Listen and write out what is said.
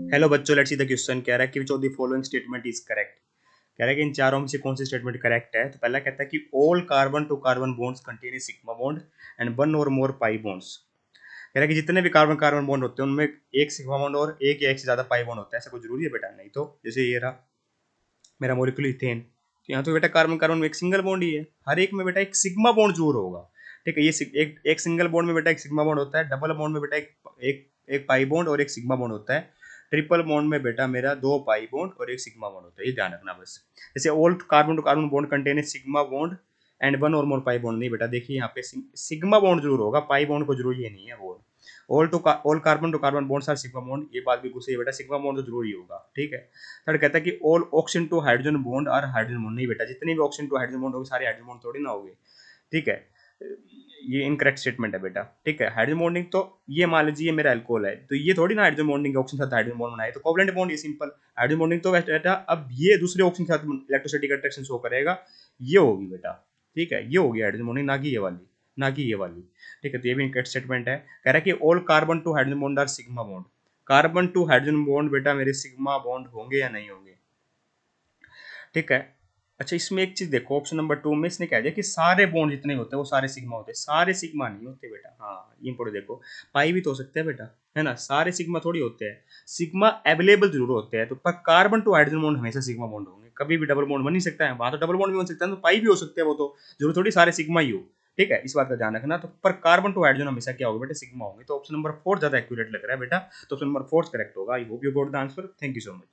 Hello बच्चों, let's see the question. कह रहा है कि which of the following statement is correct. कह रहा है कि इन चारों में से कौन सी स्टेटमेंट करेक्ट है। तो पहला कहता है कि all carbon to carbon bonds contain a sigma bond and one और मोर पाई बॉन्ड्स। कह रहा है कि जितने भी कार्बन कार्बन बॉन्ड होते हैं उनमें एक सिग्मा बॉन्ड और एक या एक से ज्यादा पाई बॉन्ड होता है। ऐसा कोई जरूरी है बेटा? नहीं। तो जैसे ये रहा मेरा मोलिक्यूल इथेन, तो यहाँ तो बेटा कार्बन कार्बन में एक सिंगल बॉन्ड ही है, हर एक में बेटा एक सिग्मा बॉन्ड जरूर होगा। ठीक है, ये एक सिंगल बॉन्ड में बेटा एक सिग्मा बॉन्ड होता है, डबल बॉन्ड में बेटा एक एक पाई बॉन्ड और एक सिग्मा बॉन्ड होता है, ट्रिपल बॉन्ड में बेटा मेरा दो पाई बॉन्ड और एक सिग्मा बॉन्ड होता है। ये ध्यान रखना बस। जैसे all carbon to carbon bond contain sigma bond and one और मोर पाई बॉन्ड, नहीं बेटा, देखिए यहाँ पे सिग्मा बॉन्ड जरूर होगा, पाई बॉन्ड को जरूर ये नहीं है bond. All carbon to carbon bonds are sigma bond, ये बात बिल्कुल सही है बेटा, सिग्मा बॉन्ड तो जरूर ही होगा। ठीक है। थर्ड कहता है कि all oxygen to hydrogen bond are hydrogen bond, नहीं बेटा, जितने भी ऑक्सीजन टू हाइड्रोजन बॉन्ड होंगे सारे हाइड्रोजन बॉन्ड थोड़ी ना होंगे। ठीक है, ये इनकरेक्ट स्टेटमेंट है बेटा। ठीक है, हाइड्रोजन बॉन्डिंग तो ये मान लीजिए मेरा अल्कोहल है, तो ये थोड़ी ना हाइड्रोजन बॉन्डिंग ऑक्सीजन के साथ हाइड्रोजन बॉन्ड बनाए, तो कोवलेंट बॉन्ड ये सिंपल। हाइड्रोजन बॉन्डिंग तो बेटा अब ये दूसरे ऑक्सीजन के साथ इलेक्ट्रोस्टैटिक अट्रैक्शन शो करेगा, ये होगी बेटा। ठीक है, ये होगी हाइड्रोजन बॉन्डिंग, ना कि ये वाली, ना कि ये वाली। ठीक है, तो ये भी इनकरेक्ट स्टेटमेंट है। कह रहा है कि all carbon to hydrogen bond are sigma bond, carbon to hydrogen bond बेटा मेरे सिग्मा बॉन्ड होंगे या नहीं होंगे। ठीक है। अच्छा, इसमें एक चीज देखो, ऑप्शन नंबर 2 में इसने कह दिया कि सारे बॉन्ड जितने होते हैं वो सारे सिग्मा होते हैं। सारे सिग्मा नहीं होते बेटा, हाँ ये इंपोर्टेंट देखो। पाई भी तो हो सकते हैं बेटा, है ना, सारे सिग्मा थोड़ी होते हैं। सिग्मा अवेलेबल जरूर होते हैं, तो पर कार्बन टू हाइड्रोजन बॉन्ड हमेशा सिग्मा बॉन्ड होंगे, कभी भी डबल बॉन्ड बन नहीं सकता है, वहां तो डबल बॉन्ड भी बन सकता है, तो पाई भी हो सकते हैं, वो तो जरूर थोड़ी सारे सिग्मा ही हो। ठीक है, इस बात का ध्यान रखना। तो पर कार्बन टू हाइड्रोजन हमेशा क्या होगा बेटा, सिग्मा होंगे। तो ऑप्शन नंबर 4 ज्यादा एक्यूरेट लग रहा है बेटा, तो ऑप्शन नंबर 4 करेक्ट होगा। I hope you got the answer. Thank you so much.